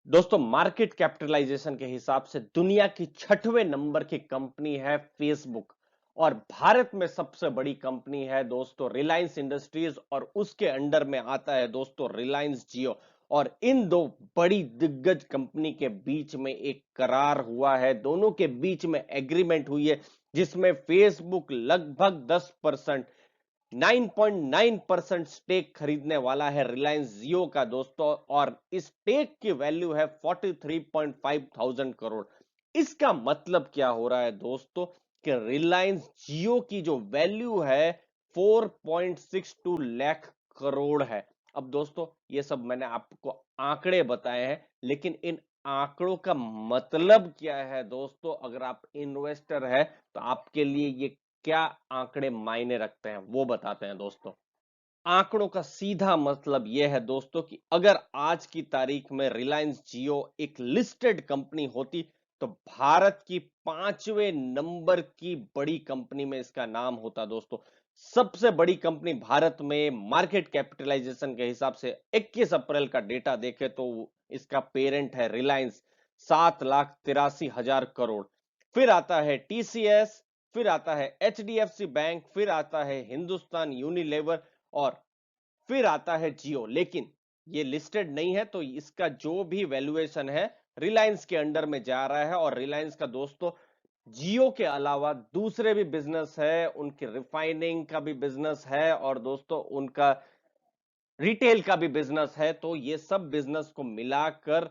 दोस्तों market capitalisation के हिसाब से दुनिया की 6वें नंबर की कंपनी है फेसबुक। और भारत में सबसे बड़ी कंपनी है दोस्तों रिलायंस इंडस्ट्रीज, और उसके अंडर में आता है दोस्तों रिलायंस जियो। और इन दो बड़ी दिग्गज कंपनी के बीच में एक करार हुआ है, दोनों के बीच में एग्रीमेंट हुई है, जिसमें फेसबुक लगभग 10% 9.9% स्टेक खरीदने वाला है रिलायंस जियो का दोस्तों। और इस स्टेक की वैल्यू है 43.5 थाउजेंड करोड़। इसका मतलब क्या हो रहा है दोस्तों कि रिलायंस जियो की जो वैल्यू है 4.62 लाख करोड़ है। अब दोस्तों ये सब मैंने आपको आंकड़े बताए हैं, लेकिन इन आंकड़ों का मतलब क्या है दोस्तों? अगर आप इन्वेस्टर है तो आपके लिए ये क्या आंकड़े मायने रखते हैं वो बताते हैं दोस्तों। आंकड़ों का सीधा मतलब यह है दोस्तों कि अगर आज की तारीख में रिलायंस जियो एक लिस्टेड कंपनी होती तो भारत की 5वें नंबर की बड़ी कंपनी में इसका नाम होता दोस्तों। सबसे बड़ी कंपनी भारत में मार्केट कैपिटलाइजेशन के हिसाब से 21 अप्रैल का डेटा देखे तो इसका पेरेंट है रिलायंस, 7,83,000 करोड़। फिर आता है टीसीएस, फिर आता है एचडीएफसी बैंक, फिर आता है हिंदुस्तान यूनिलीवर, और फिर आता है जियो। लेकिन ये लिस्टेड नहीं है तो इसका जो भी वैल्यूएशन है रिलायंस के अंडर में जा रहा है। और रिलायंस का दोस्तों जियो के अलावा दूसरे भी बिजनेस है, उनकी रिफाइनिंग का भी बिजनेस है, और दोस्तों उनका रिटेल का भी बिजनेस है। तो ये सब बिजनेस को मिलाकर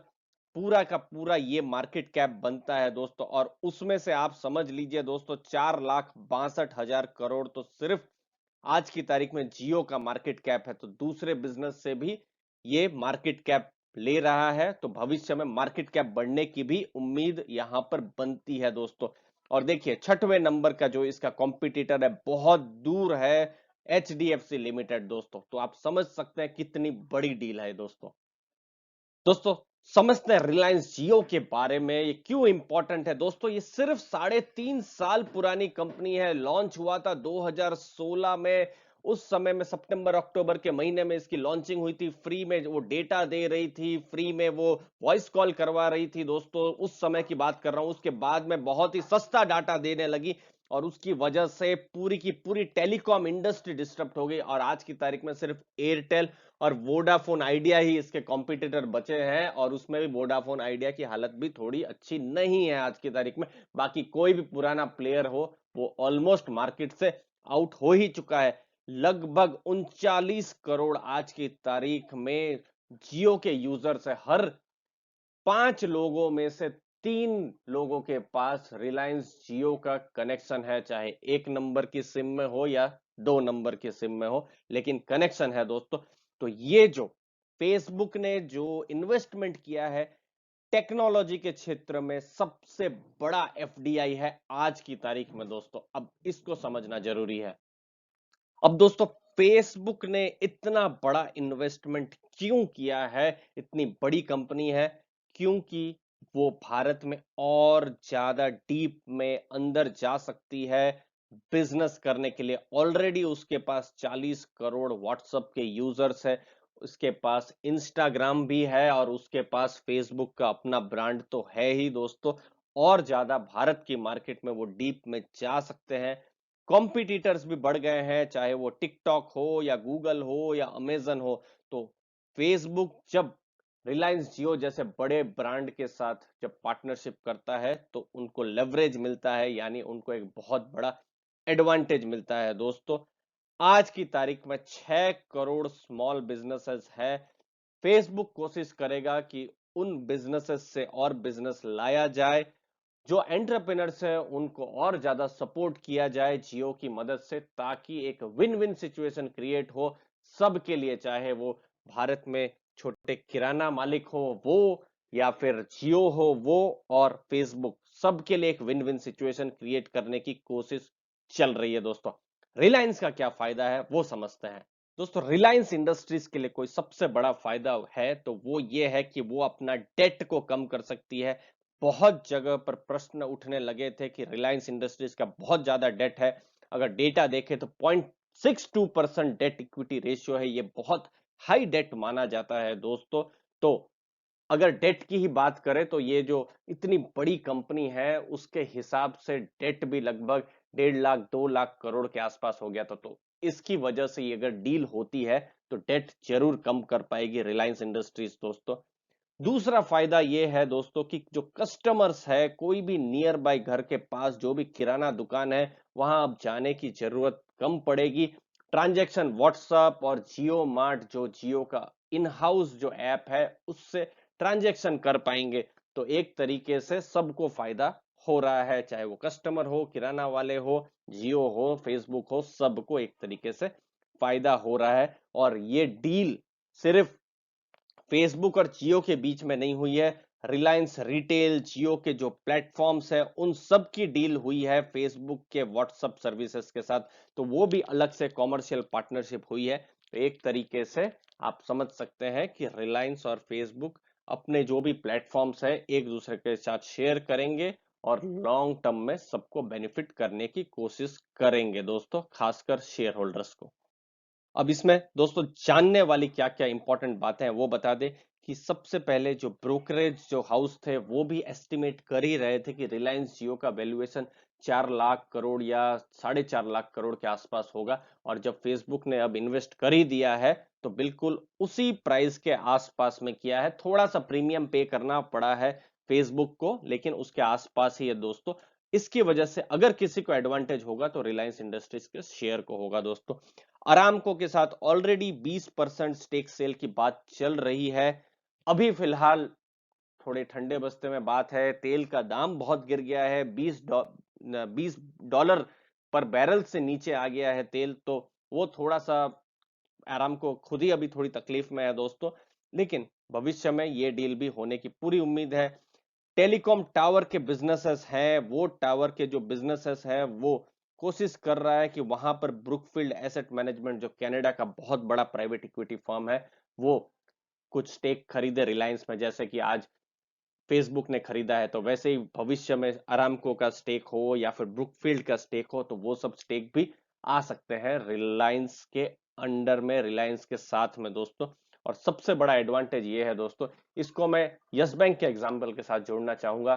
पूरा का पूरा ये मार्केट कैप बनता है दोस्तों। और उसमें से आप समझ लीजिए दोस्तों 4,62,000 करोड़ तो सिर्फ आज की तारीख में जियो का मार्केट कैप है। तो दूसरे बिजनेस से भी ये मार्केट कैप ले रहा है, तो भविष्य में मार्केट कैप बढ़ने की भी उम्मीद यहां पर बनती है दोस्तों। और देखिए 6वें नंबर का जो इसका कॉम्पिटिटर है बहुत दूर है, एचडीएफसी लिमिटेड दोस्तों। तो आप समझ सकते हैं कितनी बड़ी डील है दोस्तों। दोस्तों समझते हैं रिलायंस जियो के बारे में, ये क्यों इंपॉर्टेंट है दोस्तों। ये सिर्फ 3.5 साल पुरानी कंपनी है, लॉन्च हुआ था 2016 में। उस समय में सितंबर अक्टूबर के महीने में इसकी लॉन्चिंग हुई थी। फ्री में वो डेटा दे रही थी, फ्री में वो वॉइस कॉल करवा रही थी दोस्तों, उस समय की बात कर रहा हूं। उसके बाद में बहुत ही सस्ता डाटा देने लगी, और उसकी वजह से पूरी की पूरी टेलीकॉम इंडस्ट्री डिस्टर्ब हो गई। और आज की तारीख में सिर्फ एयरटेल और वोडाफोन आइडिया ही इसके कॉम्पिटिटर बचे हैं, और उसमें भी वोडाफोन आइडिया की हालत भी थोड़ी अच्छी नहीं है आज की तारीख में। बाकी कोई भी पुराना प्लेयर हो वो ऑलमोस्ट मार्केट से आउट हो ही चुका है। लगभग 39 करोड़ आज की तारीख में जियो के यूजर्स है। हर 5 लोगों में से 3 लोगों के पास रिलायंस जियो का कनेक्शन है, चाहे 1 नंबर की सिम में हो या 2 नंबर की सिम में हो, लेकिन कनेक्शन है दोस्तों। तो ये जो फेसबुक ने जो इन्वेस्टमेंट किया है टेक्नोलॉजी के क्षेत्र में, सबसे बड़ा एफडीआई है आज की तारीख में दोस्तों। अब इसको समझना जरूरी है। अब दोस्तों फेसबुक ने इतना बड़ा इन्वेस्टमेंट क्यों किया है? इतनी बड़ी कंपनी है क्योंकि वो भारत में और ज्यादा डीप में अंदर जा सकती है बिजनेस करने के लिए। ऑलरेडी उसके पास 40 करोड़ व्हाट्सएप के यूजर्स है, उसके पास इंस्टाग्राम भी है, और उसके पास फेसबुक का अपना ब्रांड तो है ही दोस्तों। और ज्यादा भारत की मार्केट में वो डीप में जा सकते हैं। कॉम्पिटिटर्स भी बढ़ गए हैं, चाहे वो टिकटॉक हो या गूगल हो या अमेजन हो। तो फेसबुक जब रिलायंस जियो जैसे बड़े ब्रांड के साथ जब पार्टनरशिप करता है तो उनको लेवरेज मिलता है, यानी उनको एक बहुत बड़ा एडवांटेज मिलता है दोस्तों। आज की तारीख में 6 करोड़ स्मॉल बिजनेसेस है। फेसबुक कोशिश करेगा कि उन बिजनेसेस से और बिजनेस लाया जाए, जो एंटरप्रेन्योर्स है उनको और ज्यादा सपोर्ट किया जाए जियो की मदद से, ताकि एक विन विन सिचुएशन क्रिएट हो सबके लिए, चाहे वो भारत में छोटे किराना मालिक हो वो, या फिर जियो हो वो, और फेसबुक, सबके लिए एक विन विन सिचुएशन क्रिएट करने की कोशिश चल रही है दोस्तों। रिलायंस का क्या फायदा है वो समझते हैं दोस्तों। रिलायंस इंडस्ट्रीज के लिए कोई सबसे बड़ा फायदा है तो वो ये है कि वो अपना डेट को कम कर सकती है। बहुत जगह पर प्रश्न उठने लगे थे कि रिलायंस इंडस्ट्रीज का बहुत ज्यादा डेट है। अगर डेटा देखें तो 0.62% डेट इक्विटी रेशियो है, ये बहुत हाई डेट माना जाता है दोस्तों। तो अगर डेट की ही बात करें तो ये जो इतनी बड़ी कंपनी है उसके हिसाब से डेट भी लगभग 1.5 लाख 2 लाख करोड़ के आसपास हो गया था। तो इसकी वजह से ये अगर डील होती है तो डेट जरूर कम कर पाएगी रिलायंस इंडस्ट्रीज दोस्तों। दूसरा फायदा ये है दोस्तों कि जो कस्टमर्स है, कोई भी नियर बाय घर के पास जो भी किराना दुकान है, वहां अब जाने की जरूरत कम पड़ेगी। ट्रांजैक्शन व्हाट्सएप और जियो मार्ट जो जियो का इन हाउस जो ऐप है उससे ट्रांजैक्शन कर पाएंगे। तो एक तरीके से सबको फायदा हो रहा है, चाहे वो कस्टमर हो, किराना वाले हो, जियो हो, फेसबुक हो, सबको एक तरीके से फायदा हो रहा है। और ये डील सिर्फ फेसबुक और जियो के बीच में नहीं हुई है, रिलायंस रिटेल, जियो के जो प्लेटफॉर्म्स है उन सब की डील हुई है फेसबुक के व्हाट्सएप सर्विसेज के साथ। तो वो भी अलग से कॉमर्शियल पार्टनरशिप हुई है। तो एक तरीके से आप समझ सकते हैं कि रिलायंस और फेसबुक अपने जो भी प्लेटफॉर्म्स है एक दूसरे के साथ शेयर करेंगे और लॉन्ग टर्म में सबको बेनिफिट करने की कोशिश करेंगे दोस्तों, खासकर शेयर होल्डर्स को। अब इसमें दोस्तों जानने वाली क्या क्या इंपॉर्टेंट बातें हैं वो बता दें कि सबसे पहले जो ब्रोकरेज जो हाउस थे वो भी एस्टिमेट कर ही रहे थे कि रिलायंस जियो का वैल्यूएशन 4 लाख करोड़ या 4.5 लाख करोड़ के आसपास होगा। और जब फेसबुक ने अब इन्वेस्ट कर ही दिया है तो बिल्कुल उसी प्राइस के आसपास में किया है। थोड़ा सा प्रीमियम पे करना पड़ा है फेसबुक को, लेकिन उसके आसपास ही है दोस्तों। इसकी वजह से अगर किसी को एडवांटेज होगा तो रिलायंस इंडस्ट्रीज के शेयर को होगा दोस्तों। अरामको के साथ ऑलरेडी 20% स्टेक सेल की बात चल रही है। अभी फिलहाल थोड़े ठंडे बस्ते में बात है, तेल का दाम बहुत गिर गया है, 20 डॉलर पर बैरल से नीचे आ गया है तेल। तो वो थोड़ा सा अरामको खुद ही अभी थोड़ी तकलीफ में है दोस्तों, लेकिन भविष्य में ये डील भी होने की पूरी उम्मीद है। टेलीकॉम टावर के बिजनेसेस हैं, वो टावर के जो बिजनेसेस हैं वो कोशिश कर रहा है कि वहां पर ब्रुकफील्ड एसेट मैनेजमेंट जो कनाडा का बहुत बड़ा प्राइवेट इक्विटी फर्म है वो कुछ स्टेक खरीदे रिलायंस में। जैसे कि आज फेसबुक ने खरीदा है तो वैसे ही भविष्य में अरामको का स्टेक हो या फिर ब्रुकफील्ड का स्टेक हो तो वो सब स्टेक भी आ सकते हैं रिलायंस के अंडर में, रिलायंस के साथ में दोस्तों। और सबसे बड़ा एडवांटेज ये है दोस्तों, इसको मैं यस बैंक के एग्जांपल के साथ जोड़ना चाहूंगा।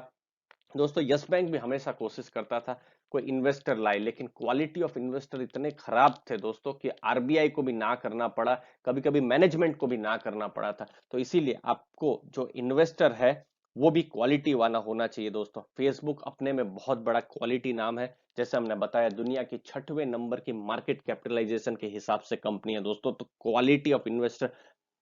दोस्तों यस बैंक भी हमेशा कोशिश करता था कोई इन्वेस्टर लाए, लेकिन क्वालिटी ऑफ इन्वेस्टर इतने खराब थे दोस्तों कि आरबीआई को भी ना करना पड़ा, कभी कभी मैनेजमेंट को भी ना करना पड़ा था। तो इसीलिए आपको जो इन्वेस्टर है वो भी क्वालिटी वाला होना चाहिए दोस्तों। फेसबुक अपने में बहुत बड़ा क्वालिटी नाम है, जैसे हमने बताया दुनिया की 6वें नंबर की मार्केट कैपिटलाइजेशन के हिसाब से कंपनी है दोस्तों। तो क्वालिटी ऑफ इन्वेस्टर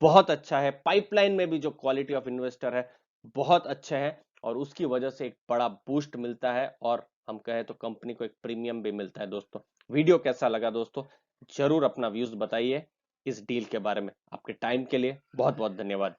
बहुत अच्छा है, पाइपलाइन में भी जो क्वालिटी ऑफ इन्वेस्टर है बहुत अच्छे हैं और उसकी वजह से एक बड़ा बूस्ट मिलता है और हम कहें तो कंपनी को एक प्रीमियम भी मिलता है दोस्तों। वीडियो कैसा लगा दोस्तों, जरूर अपना व्यूज बताइए इस डील के बारे में। आपके टाइम के लिए बहुत बहुत धन्यवाद।